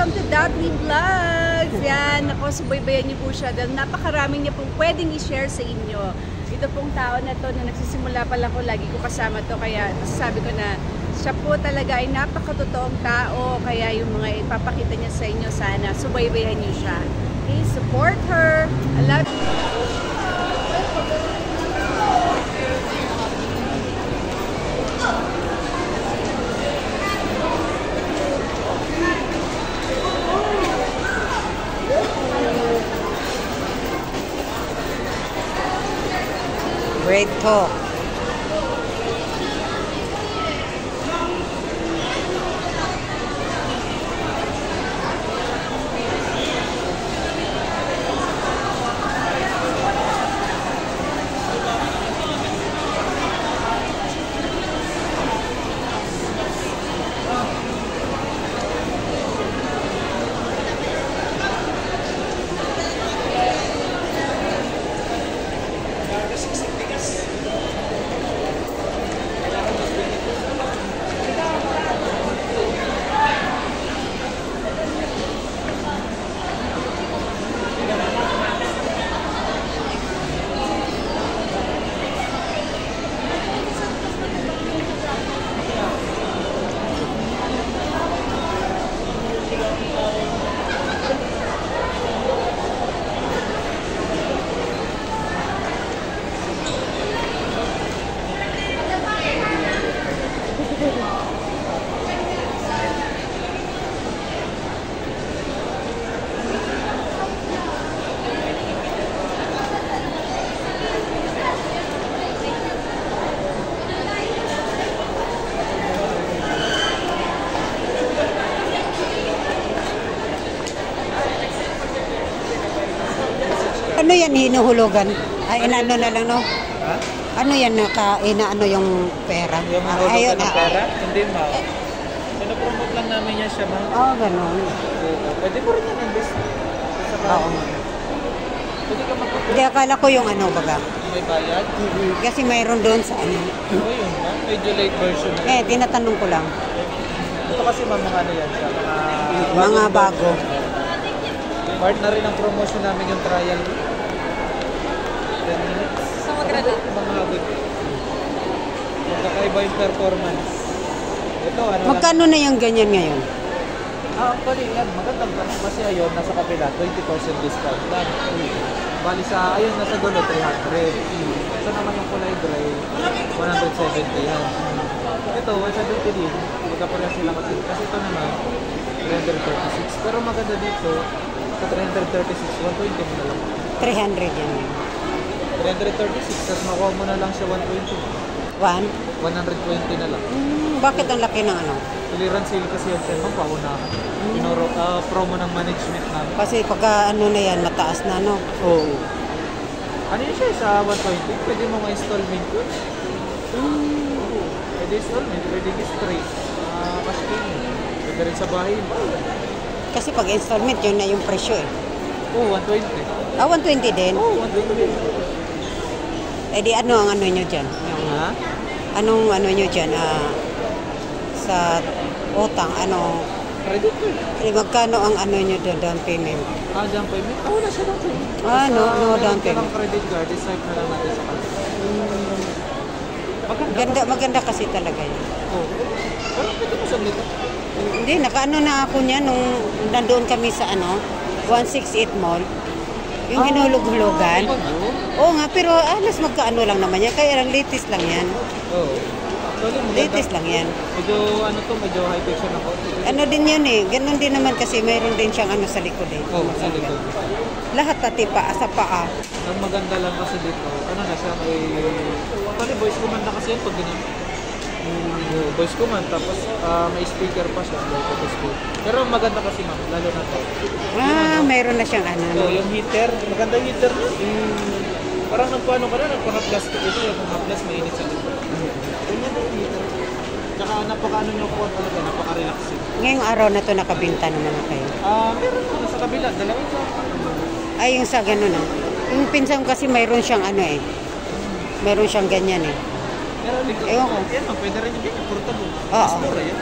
welcome to Dotly Vlogs! Yan, ako, subaybayan niyo po siya dahil napakarami niya pong pwedeng i-share sa inyo. Ito pong tao na to na nagsisimula pa lang ko, lagi ko kasama to, kaya sabi ko na siya po talaga ay napakatotoong tao, kaya yung mga ipapakita niya sa inyo, sana subaybayan niyo siya. Okay, support her! I love you! Great talk. Ano yan, hinuhulugan? Ay, inaano na lang, no? Ha? Ano yan, inaano yung pera? Yung Ayun, hinuhulugan ng pera? Hindi, ma'am. Pinopromote lang namin yan siya, ma'am. Oo, gano'n. Pwede mo rin yan invest. Oo. Pwede ka magpapit. Hindi, akala ko yung ano, baga. May bayad? Kasi mayroon doon sa ano. Oo, yun, ma'am. Medyo late version na. Eh, tinatanong ko lang. Ito kasi, ma'am, mga ano yan siya. Mga bago. Part na rin ang promotion namin yung trial. 10 minutes. So, maganda. Mga habit. Magkakaiba yung performance. Ito, ano Magkano na yung ganyan ngayon? Actually, yan, magandang tanong kasi ayun, nasa kabila, 20% discount lang. Bali sa, ayun, nasa dulo, 300. Ito naman yung kulay gray, 170 yan. Ito, 170 din, magkapareha sila kasi ito naman, 336. Pero maganda dito, sa 336, 120 mo na lang. 300 yan. 336, tapos makuha mo na lang siya 120. 120 na lang. Bakit ang laki ng ano? Clearance sale kasi yung sale, pauna. Promo ng management namin. Kasi pagka ano na yan, mataas na, no? Oo. Ano yun siya sa 120? Pwede mo ma-installment yun. Pwede installment, pwede straight. Cash payment. Pwede rin sa bahay. Kasi pag installment, yun na yung presyo eh. Oo, 120. Ah, 120 din? Oo, 120. Eh di ano ang ano nyo dyan? Yung, Ha? anong ano nyo dyan? Sa utang, ano? Credit card. Eh, magkano ang ano nyo doon, down payment? Down payment? Wala siya down payment. No down payment. Ang credit card, decide na lang natin sa kanila. Maganda kasi talaga yun. Oo. Pero pwede mo saglit. Hindi, nakaano na ako niya nung nandoon kami sa ano, 168 Mall. Yung hinulog-hulugan. Oo nga, pero alas magkaano lang naman yan. Kaya lang latest lang yan. Oo. Actually, maganda. Latest lang yan. Medyo ano to, medyo high-tech siya ng konti. Ano din yun eh. Ganun din naman kasi mayroon din siyang ano sa likod eh. Oo, sa likod. Lahat pati pa, sa paa. Ang maganda lang kasi dito, ano na siya, may... Actually, voice command na kasi yun pag ganyan. Voice command, tapos may speaker pa siya. Pero maganda kasi ma'am, lalo na to. Mayroon na siyang ano. So, yung heater, maganda yung heater niya. Parang nagpaano ka na, nagpa-haplas ka. Ito yung haplas, mainit sa dito. Ganyan yung heater. Tsaka napaka-ano nyo po talaga, napaka-relaxing. Ngayong araw na to nakabinta naman na kayo. Meron po, nasa kabila, dalawang sa... Ay, yung sa gano'n ah. Yung pinsan kasi mayroon siyang ano eh. Mayroon siyang ganyan eh. Meron dito. Ewan ko. Yan, pwede rin yung ganyan, portable. Oo. Mas mura yan.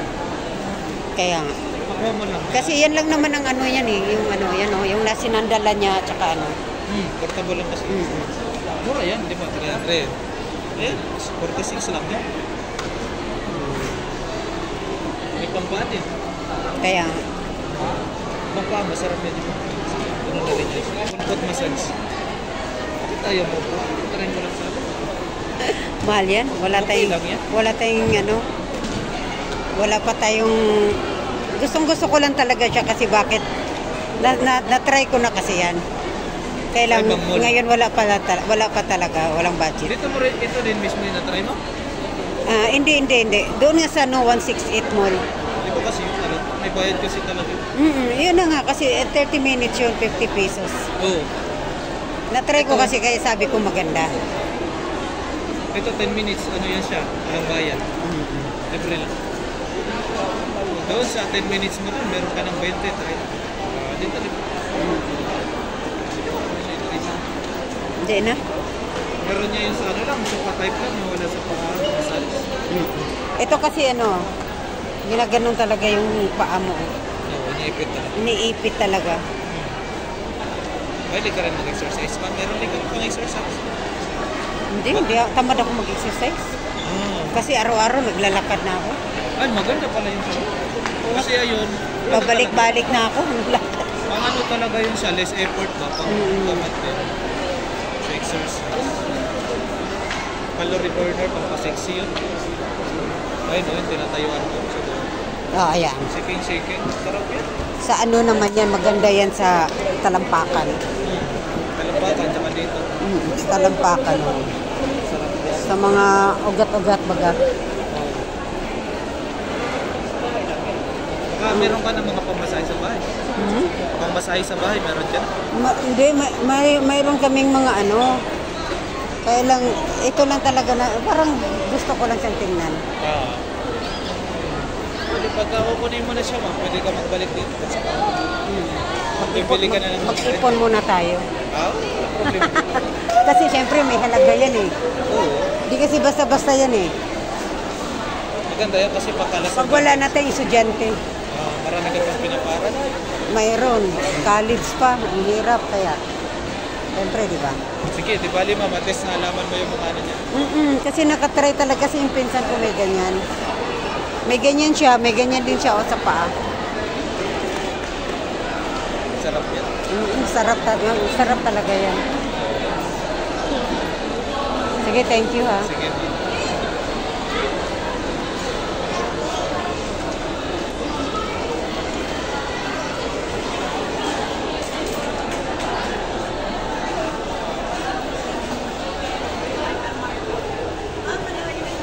Kaya nga. Makuha mo lang. Kasi yan lang naman ang ano yan eh. Yung ano yan oh. Yung nasinandala niya at saka ano. Portable lang kasi. Mm. Mura yan, di ba? 300. Eh, 46 lang yan. May pampaan din. Kaya nga. Pampaan, masarap yan. Di ba? Ano na rin yan? Full foot massage. Bakit ayaw mo po? Try mo lang sa akin. Mahal yan. Okay lang yan. Wala tayong ano. Wala pa tayong gustong-gusto ko lang talaga siya kasi bakit na-try ko na kasi yan. Kaya lang Ibang mall. ngayon wala pa talaga, walang budget. Dito mo rin, ito din mismo yung na-try mo? Hindi. Doon nga sa 168 Mall. Di ba kasi yung talaga, may bayad kasi talaga. Yun na nga kasi 30 minutes yun, 50 pesos. Oo. Na-try ko kasi kaya sabi ko maganda. Ito 10 minutes, ano yan siya? Walang bayad. Libre lang. Doon sa 10 minutes mo rin, meron ka ng 20. Try. Dito, libre. Hindi na? Meron niya yung sa ano lang, sofa type lang, yung wala sa pang-massage. Ito kasi ano, ginaganon talaga yung paa mo. Oo, iniipit talaga. Iniipit talaga. Pwede ka rin mag-exercise pa. Meron din ka pang-exercise. Hindi, tamad ako mag-exercise. Kasi araw-araw naglalakad na ako. Ay, maganda pala yung sa. Kasi ayun. Pabalik-balik na ako. Naglakad. Pang ano talaga yun siya, less effort ba? Pang tamat din. Sa exercise. Calorie burner, pang-sexy yun. Ayun, no, yung tinatayuan ko. Ayan. Shaking. Sarap yan. Sa ano naman yan, maganda yan sa talampakan. Talampakan, tsaka dito. Sa talampakan. Sa mga ugat-ugat baga. Meron ka ng mga pamasahe sa bahay. Pamasahe sa bahay, meron dyan. Hindi, mayroon kaming mga ano. Kaya lang, ito lang talaga na, parang gusto ko lang siyang tingnan. Pwede pagka kukunin mo na siya, pwede ka magbalik dito. Magbibili ka na ng Mag-ipon muna tayo. Problema. Kasi syempre may halaga yan eh. Oo. Hindi kasi basta-basta yan eh. Maganda yan kasi pagkalas. Pag wala na tayong estudyante, Marami ka pang pinaparan. mayroon. College pa, ang hirap kaya. Syempre, di ba? Sige, di ba lima, matest na alaman mo yung mga ano niya. Kasi nakatry talaga kasi yung pinsan ko may ganyan. May ganyan siya, may ganyan din siya o sa paa. Sarap yan. Sarap talaga yan. Sige, thank you ha. Sige.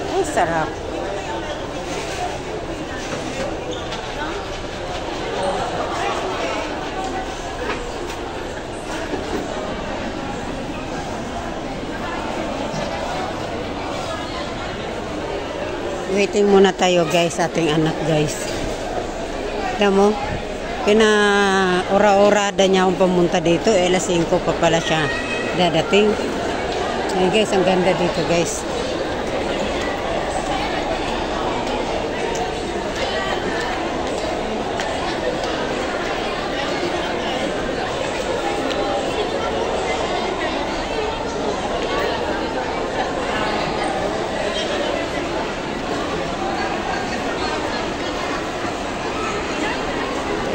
Ay, sarap. Waiting muna tayo guys, ating anak guys. Alam mo, pina-ora-orada niya akong pumunta dito. Alas 5 pa pala siya dadating. Ayun guys, ang ganda dito guys.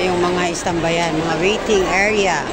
Yung mga istambayan, mga waiting area.